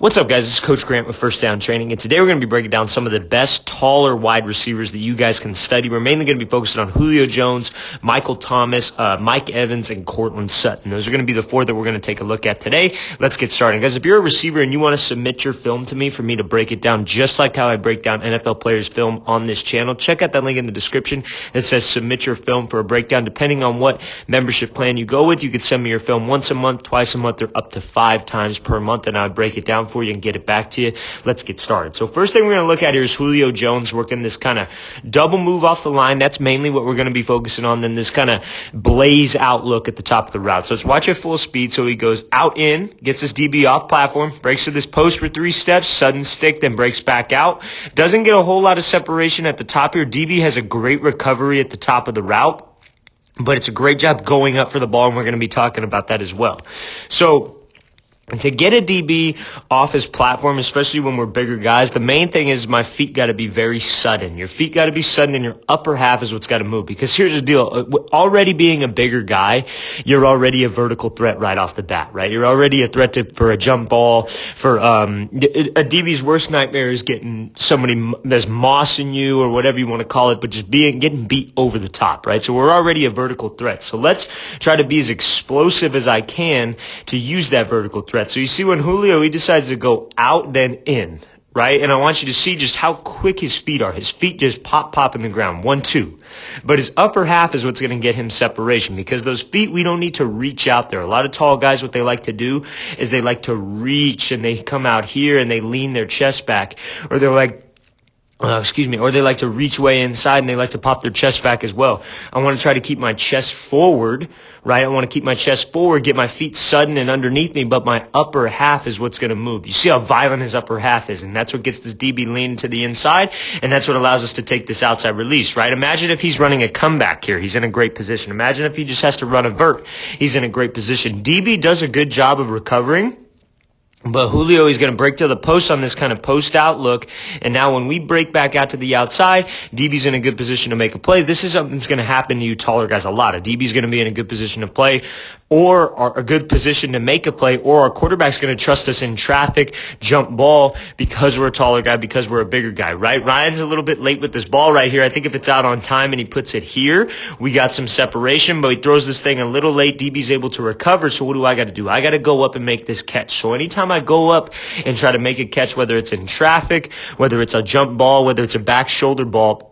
What's up, guys? This is Coach Grant with First Down Training, and today we're going to be breaking down some of the best taller wide receivers that you guys can study. We're mainly going to be focusing on Julio Jones, Michael Thomas, Mike Evans, and Courtland Sutton. Those are going to be the four that we're going to take a look at today. Let's get started. Guys, if you're a receiver and you want to submit your film to me for me to break it down just like how I break down NFL players' film on this channel, check out that link in the description that says submit your film for a breakdown. Depending on what membership plan you go with, you could send me your film once a month, twice a month, or up to 5 times per month, and I would break it down for you and get it back to you. Let's get started. So first thing we're going to look at here is Julio Jones working this kind of double move off the line. That's mainly what we're going to be focusing on. Then this kind of blaze out look at the top of the route. So let's watch at full speed. So he goes out in, gets his DB off platform, breaks to this post for 3 steps, sudden stick, then breaks back out. Doesn't get a whole lot of separation at the top here. DB has a great recovery at the top of the route, but it's a great job going up for the ball, and we're going to be talking about that as well. So to get a DB off his platform, especially when we're bigger guys, the main thing is my feet got to be very sudden. Your feet got to be sudden, and your upper half is what's got to move. Because here's the deal. Already being a bigger guy, you're already a vertical threat right off the bat, right? You're already a threat for a jump ball. For a DB's worst nightmare is getting somebody that's mossing you or whatever you want to call it, but just getting beat over the top, right? So we're already a vertical threat. So let's try to be as explosive as I can to use that vertical threat. So you see when Julio, he decides to go out then in, right? And I want you to see just how quick his feet are. His feet just pop in the ground. 1, 2. But his upper half is what's going to get him separation, because those feet, we don't need to reach out there. A lot of tall guys, what they like to do is they like to reach, and they come out here and they lean their chest back, or they're like, or they like to reach way inside and they like to pop their chest back as well. I want to try to keep my chest forward, right? I want to keep my chest forward, get my feet sudden and underneath me, but my upper half is what's going to move. You see how violent his upper half is, and that's what gets this DB leaning to the inside, and that's what allows us to take this outside release, right? Imagine if he's running a comeback here. He's in a great position. Imagine if he just has to run a vert. He's in a great position. DB does a good job of recovering, but Julio is going to break to the post on this kind of post out look. And now when we break back out to the outside, DB's in a good position to make a play. This is something that's going to happen to you taller guys a lot. A DB's going to be in a good position to play, or a good position to make a play, or our quarterback's going to trust us in traffic, jump ball, because we're a taller guy, because we're a bigger guy, right? Ryan's a little bit late with this ball right here. I think if it's out on time and he puts it here, we got some separation, but he throws this thing a little late. DB's able to recover. So what do I got to do? I got to go up and make this catch. So anytime I go up and try to make a catch, whether it's in traffic, whether it's a jump ball, whether it's a back shoulder ball,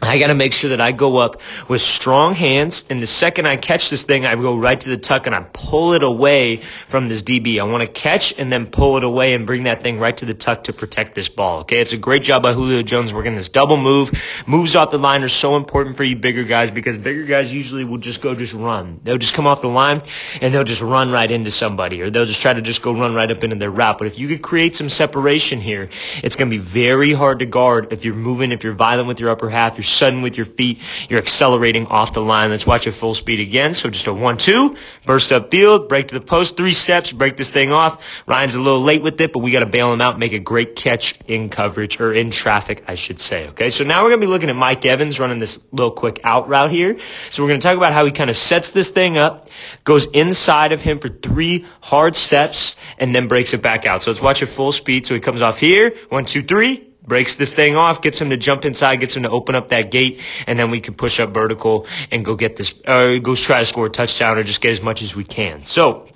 I got to make sure that I go up with strong hands, and the second I catch this thing, I go right to the tuck and I pull it away from this DB. I want to catch and then pull it away and bring that thing right to the tuck to protect this ball, okay? It's a great job by Julio Jones working this double move. Moves off the line are so important for you bigger guys, because bigger guys usually will just run. They'll just come off the line and they'll just run right into somebody, or they'll just try to just go run right up into their route. But if you could create some separation here, it's going to be very hard to guard if you're moving, if you're violent with your upper half, you're sudden with your feet, you're accelerating off the line. Let's watch at full speed again. So just a 1, 2, burst up field, break to the post, 3 steps, break this thing off. Ryan's a little late with it, but we got to bail him out, make a great catch in coverage, or in traffic, I should say. Okay, so now we're going to be looking at Mike Evans running this little quick out route here. So we're going to talk about how he kind of sets this thing up, goes inside of him for 3 hard steps, and then breaks it back out. So let's watch at full speed. So he comes off here, 1, 2, 3. Breaks this thing off, gets him to jump inside, gets him to open up that gate, and then we can push up vertical and go get this, go try to score a touchdown, or just get as much as we can. So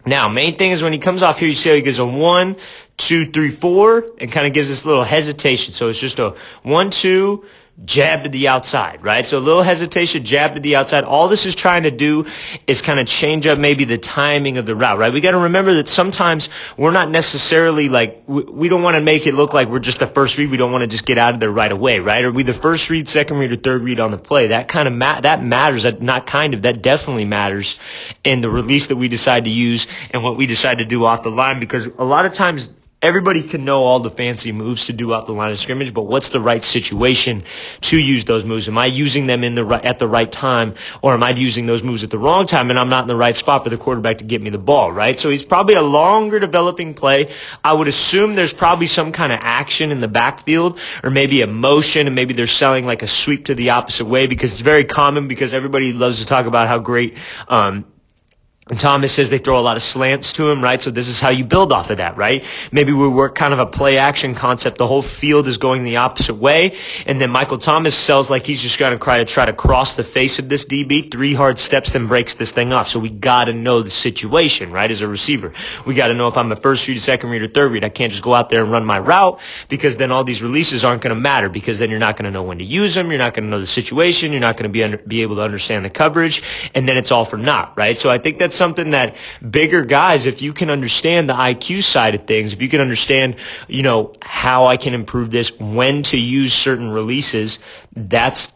now, main thing is when he comes off here, you see how he goes a 1, 2, 3, 4, and kind of gives this little hesitation. So it's just a 1, 2, jab to the outside, right? So a little hesitation, jab to the outside. All this is trying to do is kind of change up maybe the timing of the route, right? We got to remember that sometimes we're not necessarily like, we don't want to make it look like we're just the first read. We don't want to just get out of there right away, right? Or we the first read, second read, or third read on the play. That kind of that matters. That definitely matters in the release that we decide to use and what we decide to do off the line, because a lot of times everybody can know all the fancy moves to do out the line of scrimmage, but what's the right situation to use those moves? Am I using them at the right time, or am I using those moves at the wrong time and I'm not in the right spot for the quarterback to get me the ball, right? So he's probably a longer developing play. I would assume there's probably some kind of action in the backfield, or maybe a motion, and maybe they're selling like a sweep to the opposite way, because it's very common, because everybody loves to talk about how great And Thomas says they throw a lot of slants to him, right? So this is how you build off of that, right? Maybe we work kind of a play action concept. The whole field is going the opposite way. And then Michael Thomas sells like he's just going to try to cross the face of this DB. 3 hard steps, then breaks this thing off. So we got to know the situation, right? As a receiver, we got to know if I'm a first read, second read, or third read. I can't just go out there and run my route, because then all these releases aren't going to matter, because then you're not going to know when to use them. You're not going to know the situation. You're not going to be able to understand the coverage. And then it's all for naught, right? So I think that's something that bigger guys, if you can understand the IQ side of things, if you can understand, how I can improve this, when to use certain releases, that's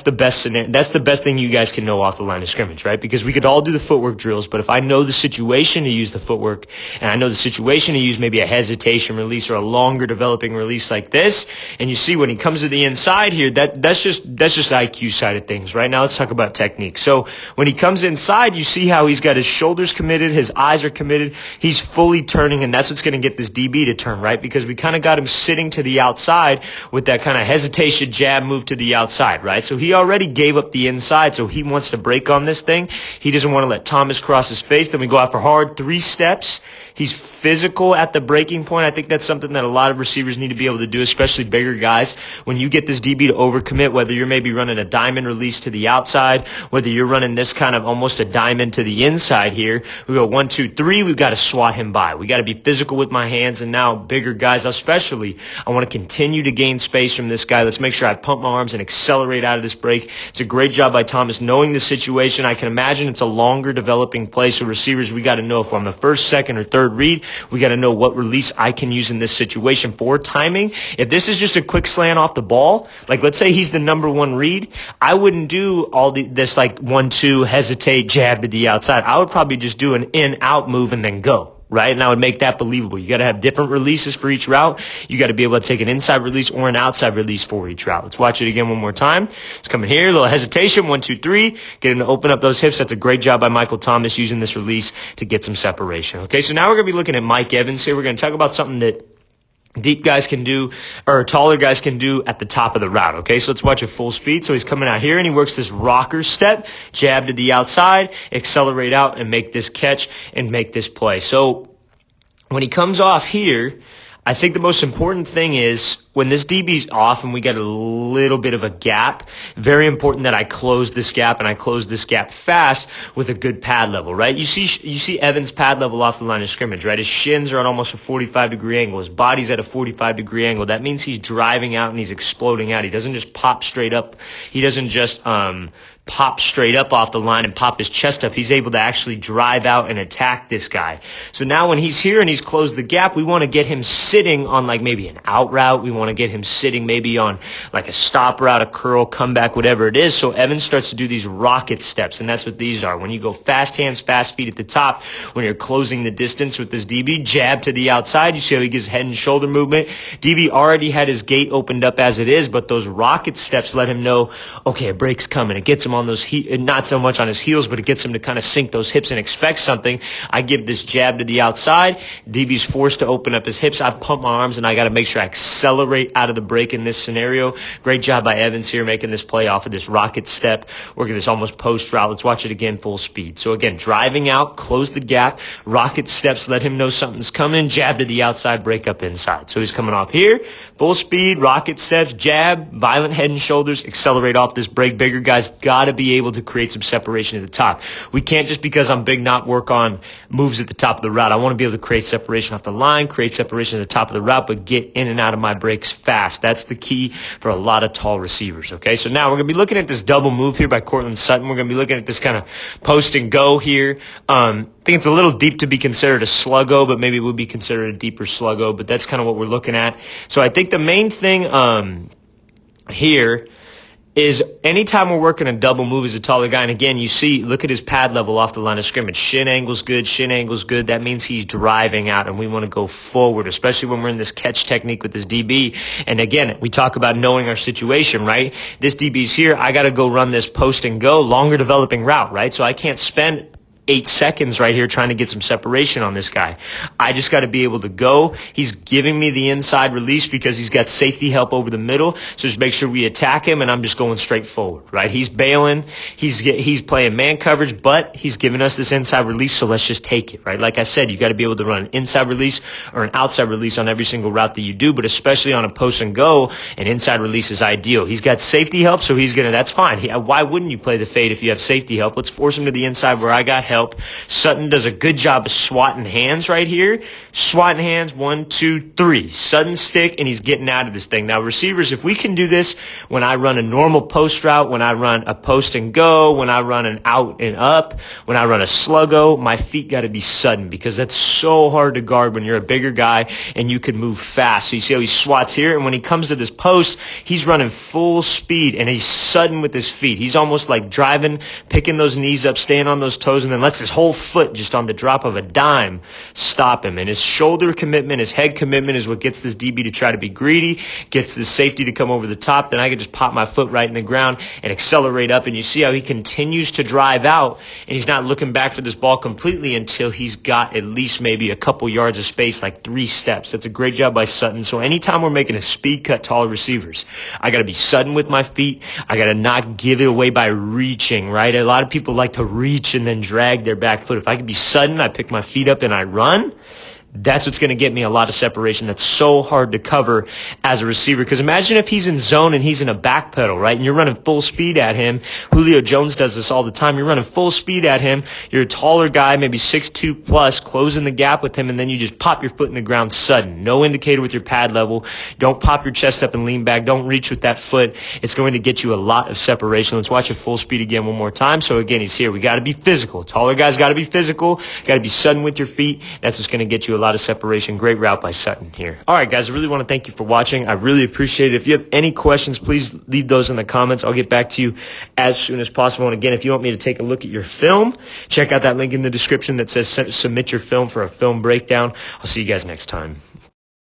the best scenario. That's the best thing you guys can know off the line of scrimmage, right? Because we could all do the footwork drills, but if I know the situation to use the footwork, and I know the situation to use maybe a hesitation release or a longer developing release like this, and you see when he comes to the inside here, that's just the IQ side of things, right? Now let's talk about technique. So when he comes inside, you see how he's got his shoulders committed, his eyes are committed, he's fully turning, and that's what's going to get this DB to turn, right? Because we kind of got him sitting to the outside with that kind of hesitation jab move to the outside, right? So he already gave up the inside, so he wants to break on this thing. He doesn't want to let Thomas cross his face. Then we go out for hard 3 steps. He's physical at the breaking point. I think that's something that a lot of receivers need to be able to do, especially bigger guys. When you get this DB to overcommit, whether you're maybe running a diamond release to the outside, whether you're running this kind of almost a diamond to the inside here, we go 1, 2, 3. We've got to swat him by. We got to be physical with my hands. And now bigger guys, especially, I want to continue to gain space from this guy. Let's make sure I pump my arms and accelerate out of this break. It's a great job by Thomas knowing the situation. I can imagine it's a longer developing play. So receivers, we got to know if I'm the first, second, or third read. We got to know what release I can use in this situation for timing. If this is just a quick slant off the ball, like let's say he's the number 1 read, I wouldn't do this like 1, 2, hesitate, jab to the outside. I would probably just do an in-out move and then go. Right? And I would make that believable. You got to have different releases for each route. You got to be able to take an inside release or an outside release for each route. Let's watch it again one more time. It's coming here, a little hesitation, 1, 2, 3. Get him to open up those hips. That's a great job by Michael Thomas using this release to get some separation. Okay, so now we're going to be looking at Mike Evans here. We're going to talk about something that deep guys can do, or taller guys can do at the top of the route. Okay, so let's watch it full speed. So he's coming out here and he works this rocker step, jab to the outside, accelerate out and make this catch and make this play. So when he comes off here, I think the most important thing is when this DB's off and we get a little bit of a gap, very important that I close this gap, and I close this gap fast with a good pad level, right? You see Evans' pad level off the line of scrimmage, right? His shins are at almost a 45-degree angle. His body's at a 45-degree angle. That means he's driving out and he's exploding out. He doesn't just pop straight up. He doesn't just pop straight up off the line and pop his chest up. He's able to actually drive out and attack this guy. So now when he's here and he's closed the gap, we want to get him sitting on like maybe an out route. We want to get him sitting maybe on like a stop route, a curl, comeback, whatever it is. So Evans starts to do these rocket steps, and that's what these are. When you go fast hands, fast feet at the top, when you're closing the distance with this DB, jab to the outside, you see how he gives head and shoulder movement. DB already had his gate opened up as it is, but those rocket steps let him know, okay, a break's coming. It gets him on those not so much on his heels, but it gets him to kind of sink those hips and expect something. I give this jab to the outside. DB's forced to open up his hips. I pump my arms, and I got to make sure I accelerate out of the break in this scenario. Great job by Evans here making this play off of this rocket step, working this almost post route. Let's watch it again full speed. So again, driving out, close the gap, rocket steps, let him know something's coming, jab to the outside, break up inside. So he's coming off here, full speed, rocket steps, jab, violent head and shoulders, accelerate off this break. Bigger guys got to be able to create some separation at the top. We can't just because I'm big not work on moves at the top of the route. I want to be able to create separation off the line, create separation at the top of the route, but get in and out of my breaks fast. That's the key for a lot of tall receivers. Okay, so now we're going to be looking at this double move here by Courtland Sutton. We're going to be looking at this kind of post and go here. I think it's a little deep to be considered a sluggo, but maybe it would be considered a deeper sluggo, but that's kind of what we're looking at. So I think the main thing here is anytime we're working a double move as a taller guy, and again, you see, look at his pad level off the line of scrimmage. Shin angle's good, shin angle's good. That means he's driving out, and we want to go forward, especially when we're in this catch technique with this DB. And again, we talk about knowing our situation, right? This DB's here. I got to go run this post and go, longer developing route, right? So I can't spend 8 seconds right here trying to get some separation on this guy. I just got to be able to go. He's giving me the inside release because he's got safety help over the middle. So just make sure we attack him, and I'm just going straight forward, right? He's bailing. He's playing man coverage, but he's giving us this inside release, so let's just take it, right? Like I said, you got to be able to run an inside release or an outside release on every single route that you do, but especially on a post and go, an inside release is ideal. He's got safety help, so that's fine. Why wouldn't you play the fade if you have safety help? Let's force him to the inside where I got help. Sutton does a good job of swatting hands right here. Swatting hands, 1, 2, 3. Sutton stick, and he's getting out of this thing. Now, receivers, if we can do this when I run a normal post route, when I run a post and go, when I run an out and up, when I run a sluggo, my feet got to be sudden because that's so hard to guard when you're a bigger guy and you can move fast. So you see how he swats here, and when he comes to this post, he's running full speed, and he's sudden with his feet. He's almost like driving, picking those knees up, staying on those toes, and then lets his whole foot just on the drop of a dime stop him. And his shoulder commitment, his head commitment is what gets this DB to try to be greedy, gets the safety to come over the top. Then I can just pop my foot right in the ground and accelerate up, and you see how he continues to drive out, and he's not looking back for this ball completely until he's got at least maybe a couple yards of space, like 3 steps. That's a great job by Sutton. So anytime we're making a speed cut taller receivers, I got to be sudden with my feet. I got to not give it away by reaching, right? A lot of people like to reach and then drag their back foot. If I can be sudden, I pick my feet up and I run. That's what's going to get me a lot of separation. That's so hard to cover as a receiver. Because imagine if he's in zone and he's in a back pedal, right? And you're running full speed at him. Julio Jones does this all the time. You're running full speed at him. You're a taller guy, maybe 6'2 plus, closing the gap with him, and then you just pop your foot in the ground sudden. No indicator with your pad level. Don't pop your chest up and lean back. Don't reach with that foot. It's going to get you a lot of separation. Let's watch it full speed again one more time. So again, he's here. We got to be physical. Taller guys got to be physical. Got to be sudden with your feet. That's what's going to get you a lot of separation. Great route by Sutton here. All right, guys, I really want to thank you for watching. I really appreciate it. If you have any questions, please leave those in the comments. I'll get back to you as soon as possible. And again, if you want me to take a look at your film, check out that link in the description that says submit your film for a film breakdown. I'll see you guys next time.